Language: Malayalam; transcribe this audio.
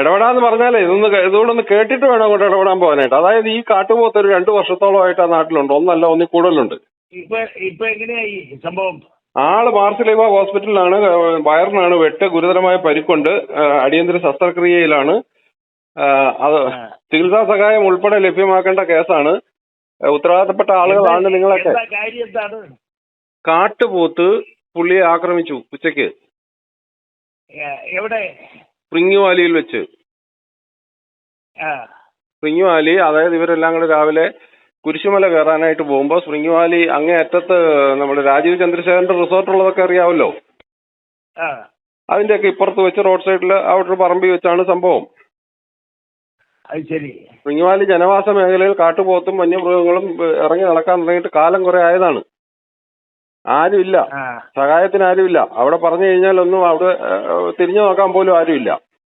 ഇടപെടാന്ന് പറഞ്ഞാലേ ഇതുകൊണ്ടൊന്ന് കേട്ടിട്ട് വേണം അങ്ങോട്ട് ഇടപെടാൻ പോകാനായിട്ട്. അതായത് ഈ കാട്ടുപോത്ത് ഒരു 2 വർഷത്തോളമായിട്ട് ആ നാട്ടിലുണ്ട്. ഒന്നല്ല, ഒന്നിൽ കൂടുതലുണ്ട്. ഇപ്പൊ എങ്ങനെയായി സംഭവം? ആള് മാർസിലിവ ഹോസ്പിറ്റലിലാണ്. വയറിനാണ് വെട്ട്, ഗുരുതരമായ പരിക്കുണ്ട്. അടിയന്തര ശസ്ത്രക്രിയയിലാണ്. അത് ചികിത്സാ സഹായം ഉൾപ്പെടെ ലഭ്യമാക്കേണ്ട കേസാണ്. ഉത്തരവാദിത്തപ്പെട്ട ആളുകളാണ് നിങ്ങളൊക്കെ. കാട്ടുപോത്ത് പുള്ളിയെ ആക്രമിച്ചു ഉച്ചയ്ക്ക്. എവിടെ? സ്പ്രിംഗ് വാലിയിൽ വെച്ച്. സ്പ്രിംഗ് വാലി, അതായത് ഇവരെല്ലാം കൂടെ രാവിലെ കുരിശുമല കയറാനായിട്ട് പോകുമ്പോൾ സ്പ്രിംഗ് വാലി അങ്ങേ അറ്റത്ത് നമ്മുടെ രാജീവ് ചന്ദ്രശേഖരന്റെ റിസോർട്ട് ഉള്ളതൊക്കെ അറിയാമല്ലോ. അതിന്റെയൊക്കെ ഇപ്പുറത്ത് വെച്ച് റോഡ് സൈഡിൽ അവിടെ ഒരു പറമ്പിൽ വെച്ചാണ് സംഭവം. സ്പ്രിംഗ് വാലി ജനവാസ മേഖലയിൽ കാട്ടുപോത്തും വന്യമൃഗങ്ങളും ഇറങ്ങി നടക്കാൻ തുടങ്ങിയിട്ട് കാലം കുറെ ആയതാണ്. ആരുമില്ല, സഹായത്തിന് ആരുമില്ല. അവിടെ പറഞ്ഞു കഴിഞ്ഞാൽ ഒന്നും അവിടെ തിരിഞ്ഞു നോക്കാൻ പോലും ആരുമില്ല.